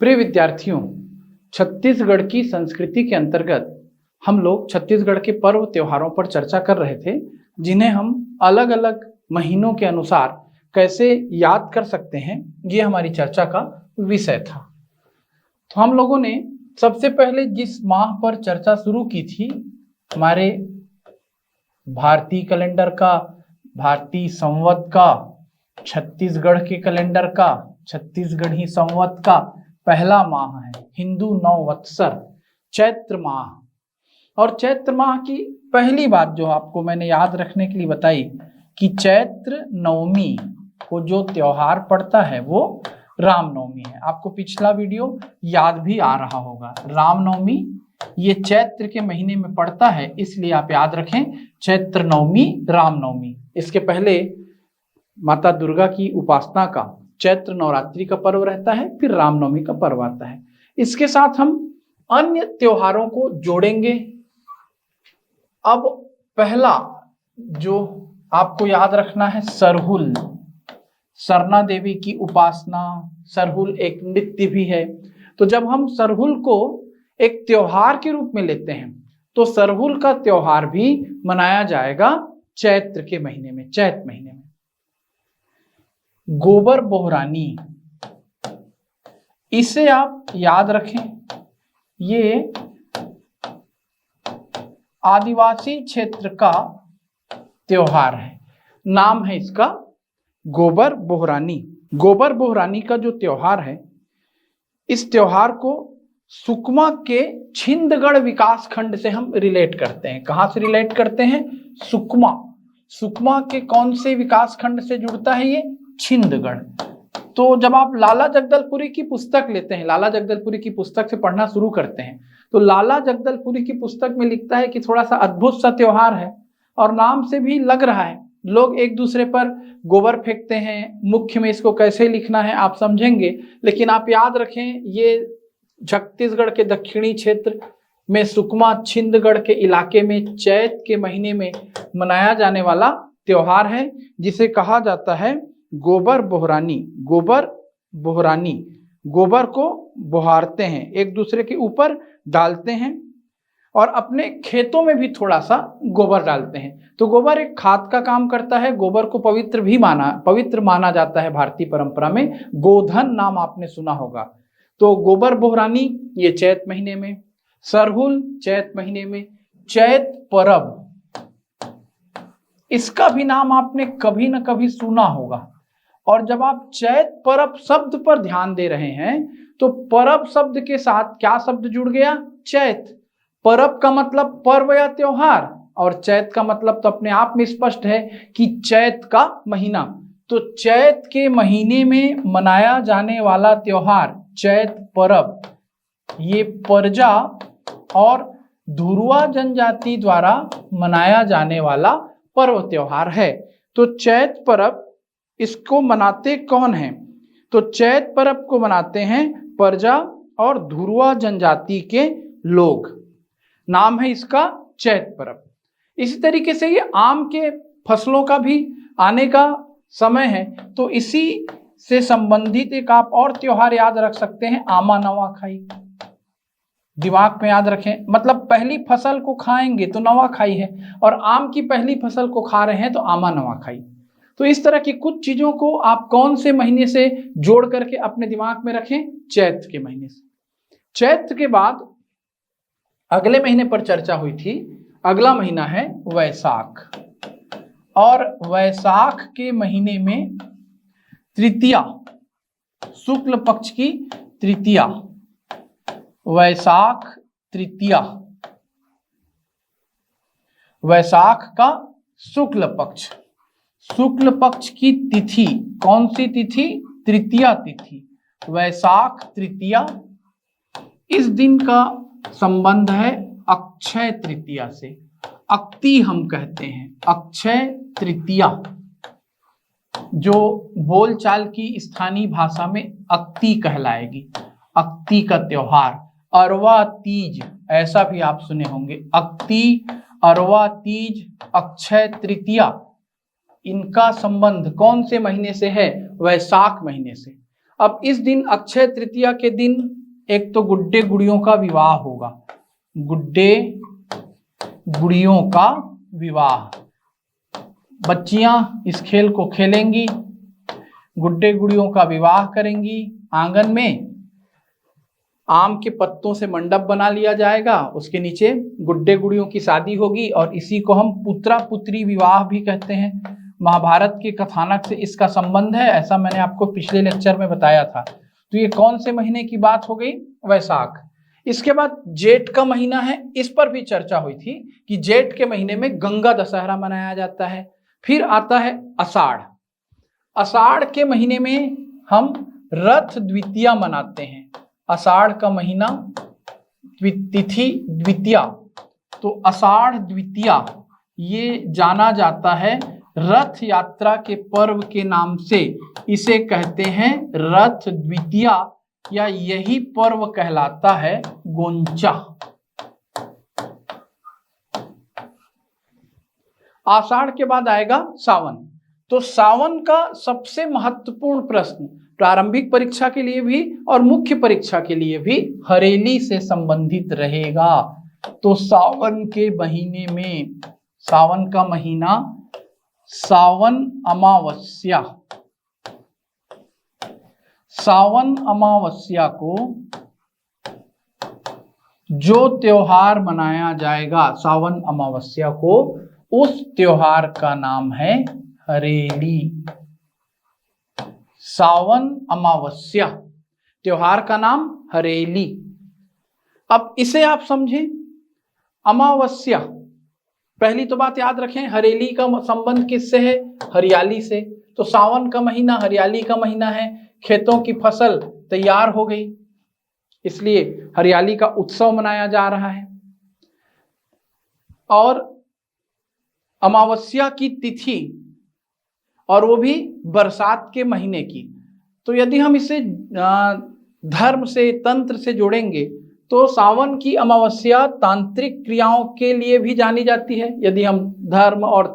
प्रिय विद्यार्थियों, छत्तीसगढ़ की संस्कृति के अंतर्गत हम लोग छत्तीसगढ़ के पर्व त्योहारों पर चर्चा कर रहे थे, जिन्हें हम अलग अलग महीनों के अनुसार कैसे याद कर सकते हैं, ये हमारी चर्चा का विषय था। तो हम लोगों ने सबसे पहले जिस माह पर चर्चा शुरू की थी, हमारे भारतीय कैलेंडर का, भारतीय संवत का, छत्तीसगढ़ के कैलेंडर का, छत्तीसगढ़ी संवत का पहला माह है हिंदू नववत्सर चैत्र माह। और चैत्र माह की पहली बात जो आपको मैंने याद रखने के लिए बताई कि चैत्र नवमी को जो त्योहार पड़ता है वो रामनवमी है। आपको पिछला वीडियो याद भी आ रहा होगा। रामनवमी ये चैत्र के महीने में पड़ता है, इसलिए आप याद रखें चैत्र नवमी रामनवमी। इसके पहले माता दुर्गा की उपासना का चैत्र नवरात्रि का पर्व रहता है, फिर रामनवमी का पर्व आता है। इसके साथ हम अन्य त्योहारों को जोड़ेंगे। अब पहला जो आपको याद रखना है सरहुल, सरना देवी की उपासना। सरहुल एक नृत्य भी है। तो जब हम सरहुल को एक त्योहार के रूप में लेते हैं तो सरहुल का त्योहार भी मनाया जाएगा चैत्र के महीने में, चैत महीने में। गोबर बोहरानी, इसे आप याद रखें, ये आदिवासी क्षेत्र का त्योहार है। नाम है इसका गोबर बोहरानी। गोबर बोहरानी का जो त्योहार है, इस त्योहार को सुकमा के छिंदगढ़ विकास खंड से हम रिलेट करते हैं। कहां से रिलेट करते हैं? सुकमा। सुकमा के कौन से विकास खंड से जुड़ता है ये? छिंदगढ़। तो जब आप लाला जगदलपुरी की पुस्तक लेते हैं, लाला जगदलपुरी की पुस्तक से पढ़ना शुरू करते हैं, तो लाला जगदलपुरी की पुस्तक में लिखता है कि थोड़ा सा अद्भुत सा त्योहार है और नाम से भी लग रहा है, लोग एक दूसरे पर गोबर फेंकते हैं। मुख्य में इसको कैसे लिखना है आप समझेंगे, लेकिन आप याद रखें ये छत्तीसगढ़ के दक्षिणी क्षेत्र में सुकमा छिंदगढ़ के इलाके में चैत के महीने में मनाया जाने वाला त्योहार है, जिसे कहा जाता है गोबर बोहरानी। गोबर बोहरानी, गोबर को बोहारते हैं, एक दूसरे के ऊपर डालते हैं और अपने खेतों में भी थोड़ा सा गोबर डालते हैं। तो गोबर एक खाद का काम करता है। गोबर को पवित्र माना जाता है। भारतीय परंपरा में गोधन नाम आपने सुना होगा। तो गोबर बोहरानी ये चैत महीने में, सरहुल चैत महीने में, चैत परब इसका भी नाम आपने कभी न कभी सुना होगा। और जब आप चैत परब शब्द पर ध्यान दे रहे हैं तो परब शब्द के साथ क्या शब्द जुड़ गया? चैत। परब का मतलब पर्व या त्योहार, और चैत का मतलब तो अपने आप में स्पष्ट है कि चैत का महीना। तो चैत के महीने में मनाया जाने वाला त्योहार चैत परब, ये परजा और धुरवा जनजाति द्वारा मनाया जाने वाला पर्व त्योहार है। तो चैत परब इसको मनाते कौन हैं? तो चैत परब को मनाते हैं परजा और धुरवा जनजाति के लोग। नाम है इसका चैत परब। इसी तरीके से ये आम के फसलों का भी आने का समय है, तो इसी से संबंधित एक आप और त्योहार याद रख सकते हैं, आमा नवाखाई। दिमाग में याद रखें, मतलब पहली फसल को खाएंगे तो नवाखाई है, और आम की पहली फसल को खा रहे हैं तो आमा नवाखाई। तो इस तरह की कुछ चीजों को आप कौन से महीने से जोड़ करके अपने दिमाग में रखें? चैत्र के महीने से। चैत्र के बाद अगले महीने पर चर्चा हुई थी, अगला महीना है वैशाख। और वैशाख के महीने में तृतीया, शुक्ल पक्ष की तृतीया, वैशाख तृतीया, वैशाख का शुक्ल पक्ष, शुक्ल पक्ष की तिथि कौन सी तिथि? तृतीया तिथि, वैशाख तृतीया। इस दिन का संबंध है अक्षय तृतीया से। अक्ति हम कहते हैं, अक्षय तृतीया, जो बोलचाल की स्थानीय भाषा में अक्ति कहलाएगी। अक्ति का त्योहार, अरवा तीज ऐसा भी आप सुने होंगे। अक्ति, अरवा तीज, अक्षय तृतीया, इनका संबंध कौन से महीने से है? वैशाख महीने से। अब इस दिन अक्षय तृतीया के दिन एक तो गुड्डे गुड़ियों का विवाह होगा, गुड्डे गुड़ियों का विवाह, बच्चियां इस खेल को खेलेंगी, गुड्डे गुड़ियों का विवाह करेंगी, आंगन में आम के पत्तों से मंडप बना लिया जाएगा, उसके नीचे गुड्डे गुड़ियों की शादी होगी और इसी को हम पुत्रा पुत्री विवाह भी कहते हैं। महाभारत के कथानक से इसका संबंध है, ऐसा मैंने आपको पिछले लेक्चर में बताया था। तो ये कौन से महीने की बात हो गई? वैशाख। इसके बाद जेठ का महीना है, इस पर भी चर्चा हुई थी कि जेठ के महीने में गंगा दशहरा मनाया जाता है। फिर आता है आषाढ़। आषाढ़ के महीने में हम रथ द्वितीया मनाते हैं। आषाढ़ का महीना तिथि द्वितीया, तो आषाढ़ द्वितीया ये जाना जाता है रथ यात्रा के पर्व के नाम से, इसे कहते हैं रथ द्वितीया, या यही पर्व कहलाता है गोंचा। आषाढ़ के बाद आएगा सावन। तो सावन का सबसे महत्वपूर्ण प्रश्न प्रारंभिक परीक्षा के लिए भी और मुख्य परीक्षा के लिए भी हरेली से संबंधित रहेगा। तो सावन के महीने में, सावन का महीना, सावन अमावस्या, सावन अमावस्या को जो त्योहार मनाया जाएगा, सावन अमावस्या को, उस त्योहार का नाम है हरेली। सावन अमावस्या त्योहार का नाम हरेली। अब इसे आप समझें, अमावस्या, पहली तो बात याद रखें, हरेली का संबंध किससे है? हरियाली से। तो सावन का महीना हरियाली का महीना है, खेतों की फसल तैयार हो गई, इसलिए हरियाली का उत्सव मनाया जा रहा है। और अमावस्या की तिथि, और वो भी बरसात के महीने की। तो यदि हम इसे धर्म से, तंत्र से जोड़ेंगे तो सावन की अमावस्या तांत्रिक क्रियाओं के लिए भी जानी जाती है। यदि हम धर्म और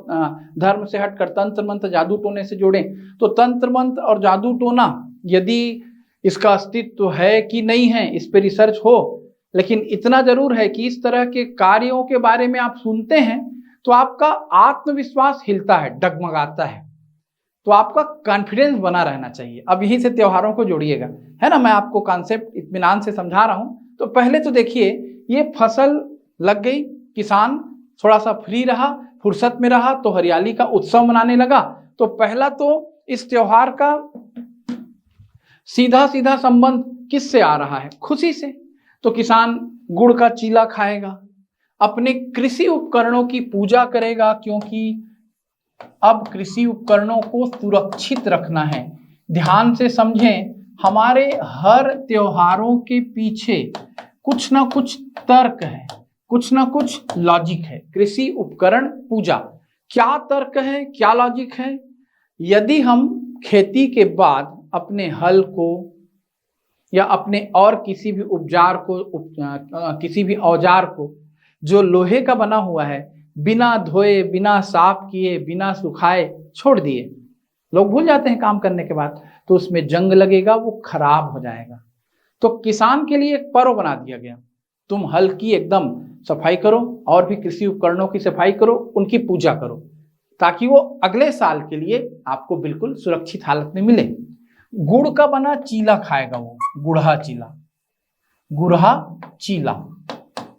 धर्म से हटकर तंत्र मंत्र जादू टोने से जोड़ें तो तंत्र मंत्र और जादू टोना, यदि इसका अस्तित्व है कि नहीं है इस पे रिसर्च हो, लेकिन इतना जरूर है कि इस तरह के कार्यों के बारे में आप सुनते हैं तो आपका आत्मविश्वास हिलता है, डगमगाता है, तो आपका कॉन्फिडेंस बना रहना चाहिए। अब यहीं से त्योहारों को जोड़िएगा, है ना। मैं आपको कॉन्सेप्ट इत्मीनान से समझा रहा हूं। तो पहले तो देखिए, ये फसल लग गई, किसान थोड़ा सा फ्री रहा, फुर्सत में रहा, तो हरियाली का उत्सव मनाने लगा। तो पहला तो इस त्योहार का सीधा सीधा संबंध किससे आ रहा है? खुशी से। तो किसान गुड़ का चीला खाएगा, अपने कृषि उपकरणों की पूजा करेगा, क्योंकि अब कृषि उपकरणों को सुरक्षित रखना है। ध्यान से समझें, हमारे हर त्योहारों के पीछे कुछ ना कुछ तर्क है, कुछ ना कुछ लॉजिक है। कृषि उपकरण पूजा, क्या तर्क है, क्या लॉजिक है? यदि हम खेती के बाद अपने हल को या अपने और किसी भी उपजार को, किसी भी औजार को जो लोहे का बना हुआ है, बिना धोए, बिना साफ किए, बिना सुखाए छोड़ दिए, लोग भूल जाते हैं काम करने के बाद, तो उसमें जंग लगेगा, वो खराब हो जाएगा। तो किसान के लिए एक पर्व बना दिया गया, तुम हल की एकदम सफाई करो और भी कृषि उपकरणों की सफाई करो, उनकी पूजा करो, ताकि वो अगले साल के लिए आपको बिल्कुल सुरक्षित हालत में मिले। गुड़ का बना चीला खाएगा वो, गुड़हा चीला, गुड़हा चीला,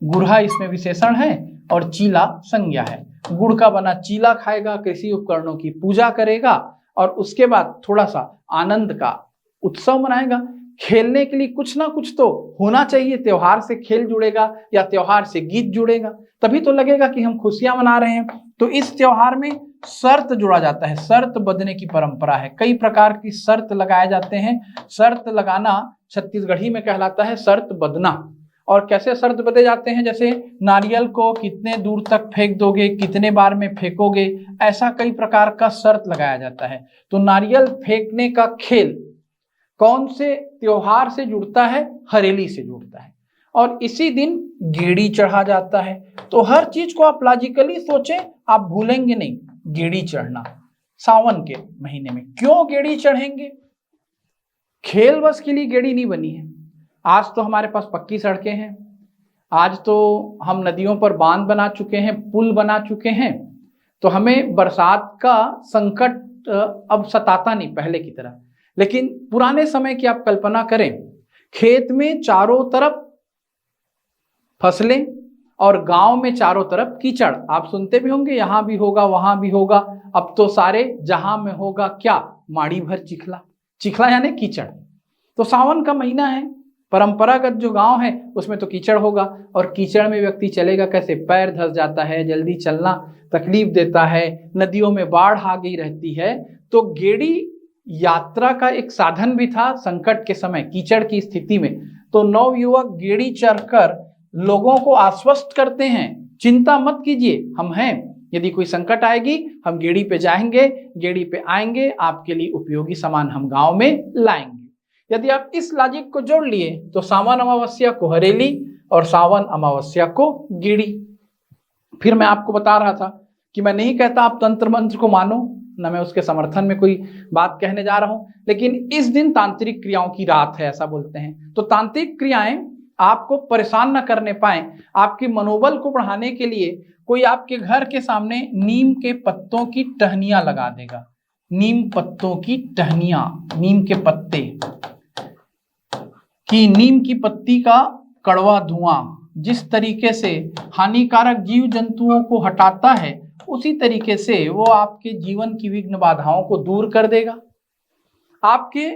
गुड़हा इसमें विशेषण है और चीला संज्ञा है। गुड़ का बना चीला खाएगा, कृषि उपकरणों की पूजा करेगा और उसके बाद थोड़ा सा आनंद का उत्सव मनाएगा। खेलने के लिए कुछ ना कुछ तो होना चाहिए, त्योहार से खेल जुड़ेगा या त्योहार से गीत जुड़ेगा, तभी तो लगेगा कि हम खुशियां मना रहे हैं। तो इस त्योहार में शर्त जोड़ा जाता है, शर्त बंधने की परंपरा है, कई प्रकार की शर्त लगाए जाते हैं। शर्त लगाना छत्तीसगढ़ी में कहलाता है शर्त बंधना। और कैसे शर्त बंधे जाते हैं? जैसे नारियल को कितने दूर तक फेंक दोगे, कितने बार में फेंकोगे, ऐसा कई प्रकार का शर्त लगाया जाता है। तो नारियल फेंकने का खेल कौन से त्योहार से जुड़ता है? हरेली से जुड़ता है। और इसी दिन गेड़ी चढ़ा जाता है। तो हर चीज को आप लॉजिकली सोचें, आप भूलेंगे नहीं। गेड़ी चढ़ना सावन के महीने में, क्यों गेड़ी चढ़ेंगे? खेल बस के लिए गेड़ी नहीं बनी है। आज तो हमारे पास पक्की सड़कें हैं, आज तो हम नदियों पर बांध बना चुके हैं, पुल बना चुके हैं, तो हमें बरसात का संकट अब सताता नहीं पहले की तरह। लेकिन पुराने समय की आप कल्पना करें, खेत में चारों तरफ फसलें और गांव में चारों तरफ कीचड़। आप सुनते भी होंगे यहां भी होगा वहां भी होगा। अब तो सारे जहां में होगा क्या, माड़ी भर चिखला। चिखला यानी कीचड़। तो सावन का महीना है, परंपरागत जो गांव है उसमें तो कीचड़ होगा, और कीचड़ में व्यक्ति चलेगा कैसे, पैर धंस जाता है, जल्दी चलना तकलीफ देता है, नदियों में बाढ़ आ गई रहती है। तो गेड़ी यात्रा का एक साधन भी था संकट के समय, कीचड़ की स्थिति में। तो नवयुवक गेड़ी चढ़कर लोगों को आश्वस्त करते हैं, चिंता मत कीजिए, हम हैं, यदि कोई संकट आएगी हम गेड़ी पे जाएंगे, गेड़ी पे आएंगे, आपके लिए उपयोगी सामान हम गांव में लाएंगे। यदि आप इस लॉजिक को जोड़ लिए तो सावन अमावस्या को हरेली और सावन अमावस्या को गेड़ी। फिर मैं आपको बता रहा था कि मैं नहीं कहता आप तंत्र मंत्र को मानो, न मैं उसके समर्थन में कोई बात कहने जा रहा हूं, लेकिन इस दिन तांत्रिक क्रियाओं की रात है ऐसा बोलते हैं। तो तांत्रिक क्रियाएं आपको परेशान न करने पाए, आपके मनोबल को बढ़ाने के लिए कोई आपके घर के सामने नीम के पत्तों की टहनियां लगा देगा। नीम पत्तों की टहनियां, नीम के पत्ते कि नीम की पत्ती का कड़वा धुआं जिस तरीके से हानिकारक जीव जंतुओं को हटाता है, उसी तरीके से वो आपके जीवन की विघ्न बाधाओं को दूर कर देगा। आपके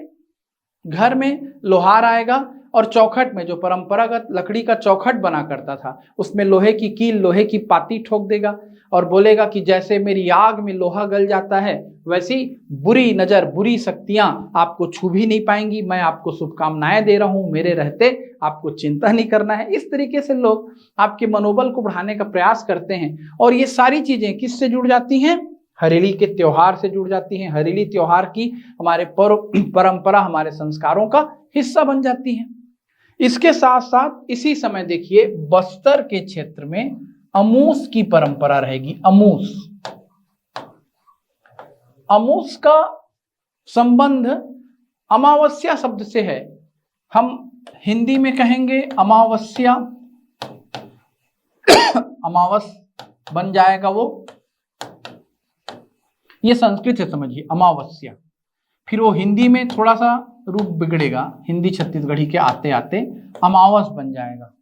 घर में लोहार आएगा और चौखट में, जो परंपरागत लकड़ी का चौखट बना करता था, उसमें लोहे की कील, लोहे की पाती ठोक देगा और बोलेगा कि जैसे मेरी आग में लोहा गल जाता है, वैसी बुरी नजर, बुरी शक्तियां आपको छू भी नहीं पाएंगी, मैं आपको शुभकामनाएं दे रहा हूं, मेरे रहते आपको चिंता नहीं करना है। इस तरीके से लोग आपके मनोबल को बढ़ाने का प्रयास करते हैं। और ये सारी चीजें किससे जुड़ जाती हैं, हरेली के त्योहार से जुड़ जाती हैं। हरेली त्योहार की हमारे परंपरा, हमारे संस्कारों का हिस्सा बन जाती है। इसके साथ साथ इसी समय देखिए बस्तर के क्षेत्र में अमूस की परंपरा रहेगी। अमूस, अमूस का संबंध अमावस्या शब्द से है। हम हिंदी में कहेंगे अमावस्या, अमावस बन जाएगा वो, ये संस्कृत है समझिए अमावस्या। फिर वो हिंदी में थोड़ा सा रूप बिगड़ेगा, हिंदी छत्तीसगढ़ी के आते आते अमावस बन जाएगा।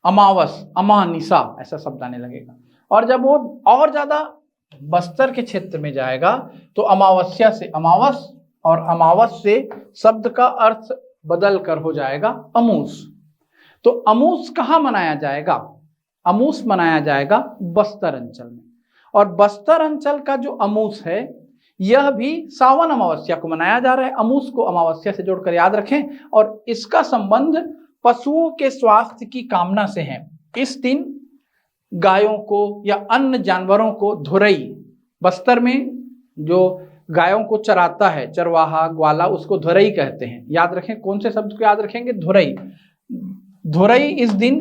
अमावस, अमानिसा ऐसा शब्द आने लगेगा। और जब वो और ज्यादा बस्तर के क्षेत्र में जाएगा तो अमावस्या से अमावस और अमावस से शब्द का अर्थ बदल कर हो जाएगा अमूस। तो अमूस कहाँ मनाया जाएगा, अमूस मनाया जाएगा बस्तर अंचल में। और बस्तर अंचल का जो अमूस है यह भी सावन अमावस्या को मनाया जा रहा है। अमूस को अमावस्या से जोड़कर याद रखें। और इसका संबंध पशुओं के स्वास्थ्य की कामना से है। इस दिन गायों को या अन्य जानवरों को धुरई, बस्तर में जो गायों को चराता है चरवाहा ग्वाला, उसको धुरई कहते हैं। याद रखें, कौन से शब्द को याद रखेंगे, धुरई। धुरई इस दिन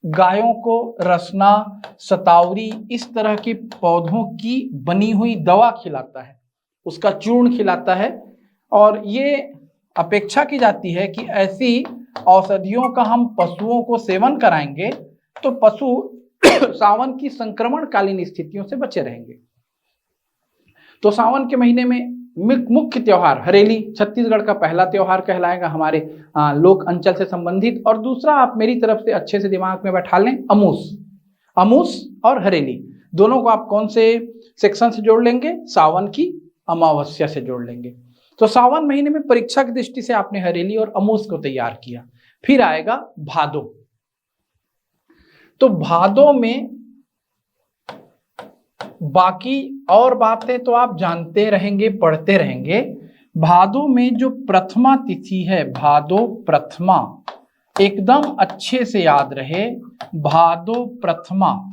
गायों को रसना, सतावरी, इस तरह के पौधों की बनी हुई दवा खिलाता है, उसका चूर्ण खिलाता है। और ये अपेक्षा की जाती है कि ऐसी औषधियों का हम पशुओं को सेवन कराएंगे तो पशु सावन की संक्रमणकालीन स्थितियों से बचे रहेंगे। तो सावन के महीने में मुख्य त्योहार हरेली छत्तीसगढ़ का पहला त्योहार कहलाएगा, हमारे लोक अंचल से संबंधित। और दूसरा आप मेरी तरफ से अच्छे से दिमाग में बैठा लें, अमूस। अमूस और हरेली दोनों को आप कौन से सेक्शन से जोड़ लेंगे, सावन की अमावस्या से जोड़ लेंगे। तो सावन महीने में परीक्षा की दृष्टि से आपने हरेली और अमूस को तैयार किया। फिर आएगा भादो। तो भादो में बाकी और बातें तो आप जानते रहेंगे, पढ़ते रहेंगे। भादो में जो प्रथमा तिथि है, भादो प्रथमा, एकदम अच्छे से याद रहे, भादो प्रथमा,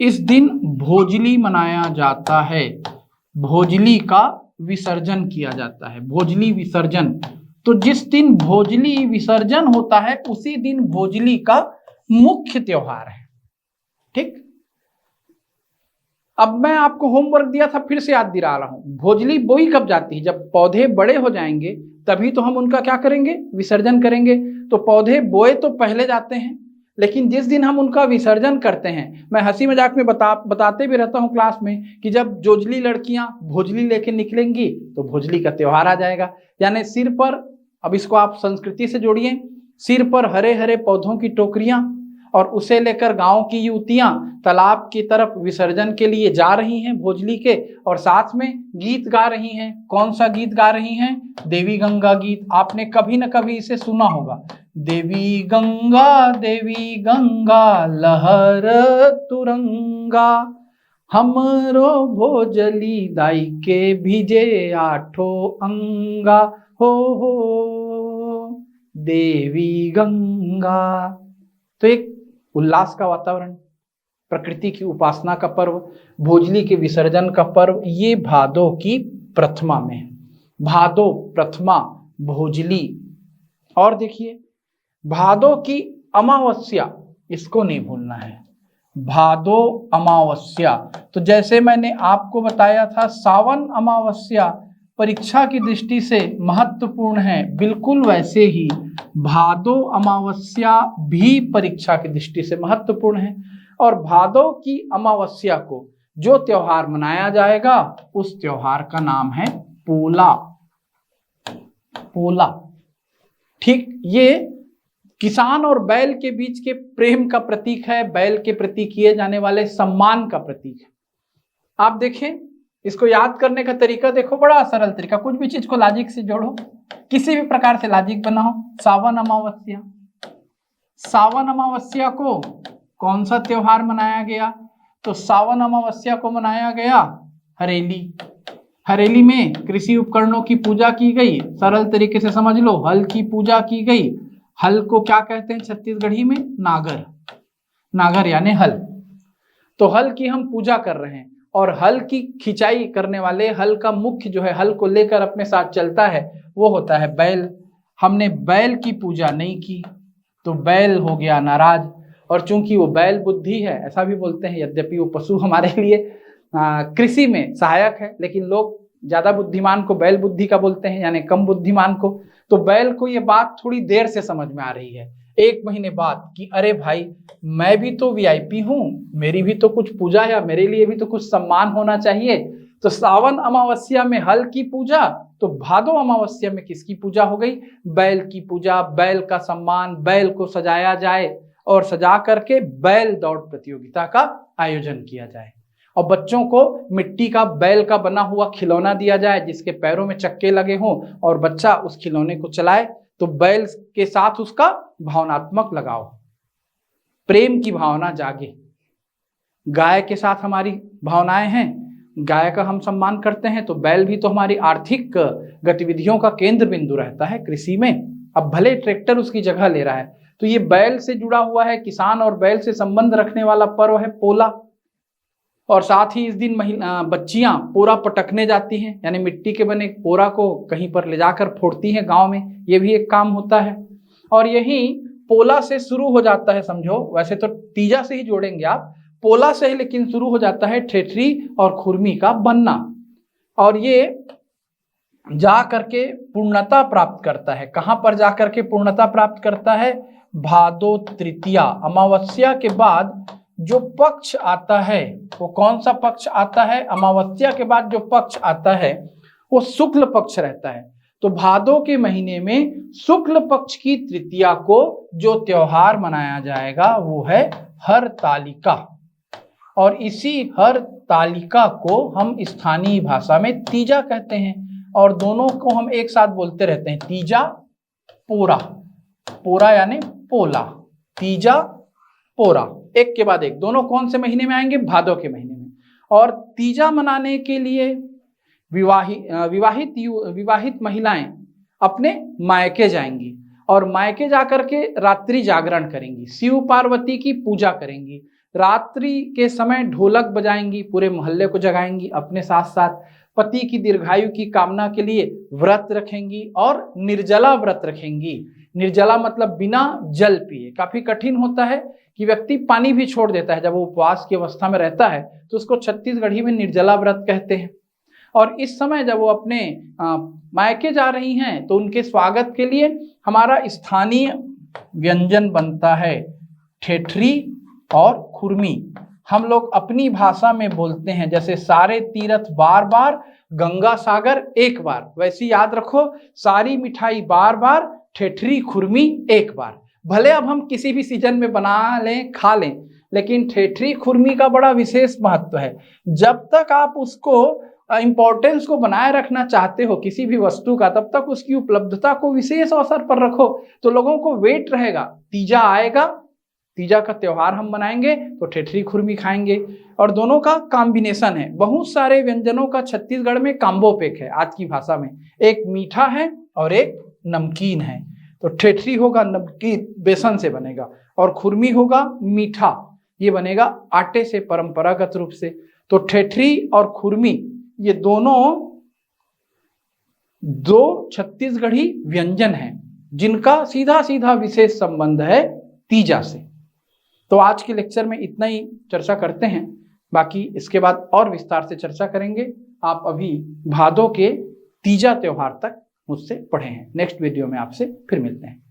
इस दिन भोजली मनाया जाता है। भोजली का विसर्जन किया जाता है, भोजली विसर्जन। तो जिस दिन भोजली विसर्जन होता है उसी दिन भोजली का मुख्य त्योहार है। ठीक, अब मैं आपको होमवर्क दिया था, फिर से याद दिला रहा हूं। भोजली बोई कब जाती है? जब पौधे बड़े हो जाएंगे तभी तो हम उनका क्या करेंगे? विसर्जन करेंगे। तो पौधे बोए तो पहले जाते हैं, लेकिन जिस दिन हम उनका विसर्जन करते हैं, मैं हंसी मजाक में बताते भी रहता हूं क्लास में कि जब जोजली लड़कियां भोजली लेके निकलेंगी तो भोजली का त्योहार आ जाएगा। यानी सिर पर, अब इसको आप संस्कृति से जोड़िए, सिर पर हरे हरे पौधों की टोकरियां, और उसे लेकर गांव की युवतियां तालाब की तरफ विसर्जन के लिए जा रही हैं भोजली के, और साथ में गीत गा रही हैं। कौन सा गीत गा रही हैं? देवी गंगा गीत। आपने कभी न कभी इसे सुना होगा। देवी गंगा लहर तुरंगा, हमरो भोजली दाई के भिजे आठो अंगा, हो देवी गंगा। तो एक उल्लास का वातावरण, प्रकृति की उपासना का पर्व, भोजली के विसर्जन का पर्व, ये भादो की प्रथमा में है। भादो प्रथमा भोजली। और देखिए भादो की अमावस्या, इसको नहीं भूलना है। भादो अमावस्या, तो जैसे मैंने आपको बताया था सावन अमावस्या परीक्षा की दृष्टि से महत्वपूर्ण है, बिल्कुल वैसे ही भादो अमावस्या भी परीक्षा की दृष्टि से महत्वपूर्ण है। और भादो की अमावस्या को जो त्योहार मनाया जाएगा उस त्योहार का नाम है पोला। पोला, ठीक। ये किसान और बैल के बीच के प्रेम का प्रतीक है, बैल के प्रति किए जाने वाले सम्मान का प्रतीक है। आप देखें, इसको याद करने का तरीका देखो, बड़ा सरल तरीका। कुछ भी चीज को लॉजिक से जोड़ो, किसी भी प्रकार से लॉजिक बनाओ। सावन अमावस्या, सावन अमावस्या को कौन सा त्योहार मनाया गया? तो सावन अमावस्या को मनाया गया हरेली। हरेली में कृषि उपकरणों की पूजा की गई। सरल तरीके से समझ लो, हल की पूजा की गई। हल को क्या कहते हैं छत्तीसगढ़ी में? नागर। नागर यानी हल। तो हल की हम पूजा कर रहे हैं, और हल की खिंचाई करने वाले, हल का मुख्य जो है, हल को लेकर अपने साथ चलता है, वो होता है बैल। हमने बैल की पूजा नहीं की तो बैल हो गया नाराज। और चूंकि वो बैल बुद्धि है, ऐसा भी बोलते हैं, यद्यपि वो पशु हमारे लिए कृषि में सहायक है, लेकिन लोग ज्यादा बुद्धिमान को बैल बुद्धि का बोलते हैं, यानी कम बुद्धिमान को। तो बैल को ये बात थोड़ी देर से समझ में आ रही है, 1 महीने बाद, कि अरे भाई मैं भी तो वीआईपी हूं, मेरी भी तो कुछ पूजा, या मेरे लिए भी तो कुछ सम्मान होना चाहिए। तो सावन अमावस्या में हल की पूजा, तो भादो अमावस्या में किसकी पूजा हो गई? बैल की पूजा। बैल का सम्मान, बैल को सजाया जाए, और सजा करके बैल दौड़ प्रतियोगिता का आयोजन किया जाए, और बच्चों को मिट्टी का बैल का बना हुआ खिलौना दिया जाए जिसके पैरों में चक्के लगे हों, और बच्चा उस खिलौने को चलाए। तो बैल के साथ उसका भावनात्मक लगाव, प्रेम की भावना जागे। गाय के साथ हमारी भावनाएं हैं, गाय का हम सम्मान करते हैं, तो बैल भी तो हमारी आर्थिक गतिविधियों का केंद्र बिंदु रहता है कृषि में। अब भले ट्रैक्टर उसकी जगह ले रहा है, तो ये बैल से जुड़ा हुआ है, किसान और बैल से संबंध रखने वाला पर्व है पोला। और साथ ही इस दिन बच्चियां पोरा पटकने जाती हैं, यानी मिट्टी के बने पोरा को कहीं पर ले जाकर फोड़ती हैं गांव में, ये भी एक काम होता है। और यही पोला से शुरू हो जाता है, समझो, वैसे तो तीजा से ही जोड़ेंगे आप, पोला से ही लेकिन शुरू हो जाता है ठेठरी और खुरमी का बनना, और ये जा करके पूर्णता प्राप्त करता है। कहां पर जा करके पूर्णता प्राप्त करता है? भादो तृतीया, अमावस्या के बाद जो पक्ष आता है, वो कौन सा पक्ष आता है? अमावस्या के बाद जो पक्ष आता है वो शुक्ल पक्ष रहता है। तो भादो के महीने में शुक्ल पक्ष की तृतीया को जो त्योहार मनाया जाएगा वो है हरतालिका, और इसी हरतालिका को हम स्थानीय भाषा में तीजा कहते हैं, और दोनों को हम एक साथ बोलते रहते हैं, तीजा पोरा। पोरा यानी पोला, तीजा पोरा, एक के बाद एक। दोनों कौन से महीने में आएंगे? भादो के महीने में। और तीजा मनाने के लिए विवाहित महिलाएं अपने मायके जाएंगी, और मायके जाकर के रात्रि जागरण करेंगी, शिव पार्वती की पूजा करेंगी। रात्रि के समय ढोलक बजाएंगी, पूरे मोहल्ले को जगाएंगी, अपने साथ साथ पति की दीर्घायु की कामना के लिए व्रत रखेंगी, और निर्जला व्रत रखेंगी। निर्जला मतलब बिना जल पिए। काफी कठिन होता है कि व्यक्ति पानी भी छोड़ देता है जब वो उपवास की अवस्था में रहता है, तो उसको छत्तीसगढ़ी में निर्जला व्रत कहते हैं। और इस समय जब वो अपने मायके जा रही हैं तो उनके स्वागत के लिए हमारा स्थानीय व्यंजन बनता है ठेठरी और खुरमी। हम लोग अपनी भाषा में बोलते हैं जैसे सारे तीर्थ बार बार, गंगा सागर एक बार, वैसे याद रखो सारी मिठाई बार बार, ठेठरी खुरमी एक बार। भले अब हम किसी भी सीजन में बना लें खा लें, लेकिन ठेठरी खुरमी का बड़ा विशेष महत्व है। जब तक आप उसको इंपॉर्टेंस को बनाए रखना चाहते हो किसी भी वस्तु का, तब तक उसकी उपलब्धता को विशेष अवसर पर रखो, तो लोगों को वेट रहेगा। तीजा आएगा, तीजा का त्योहार हम मनाएंगे तो ठेठरी खुरमी खाएंगे, और दोनों का कॉम्बिनेशन है। बहुत सारे व्यंजनों का छत्तीसगढ़ में काम्बो पैक है आज की भाषा में, एक मीठा है और एक नमकीन है। तो ठेठरी होगा नमकीन, बेसन से बनेगा, और खुरमी होगा मीठा, ये बनेगा आटे से परंपरागत रूप से। तो ठेठरी और खुरमी ये दोनों दो छत्तीसगढ़ी व्यंजन हैं जिनका सीधा सीधा विशेष संबंध है तीजा से। तो आज के लेक्चर में इतना ही चर्चा करते हैं, बाकी इसके बाद और विस्तार से चर्चा करेंगे। आप अभी भादों के तीजा त्योहार तक मुझसे पढ़े हैं। नेक्स्ट वीडियो में आपसे फिर मिलते हैं।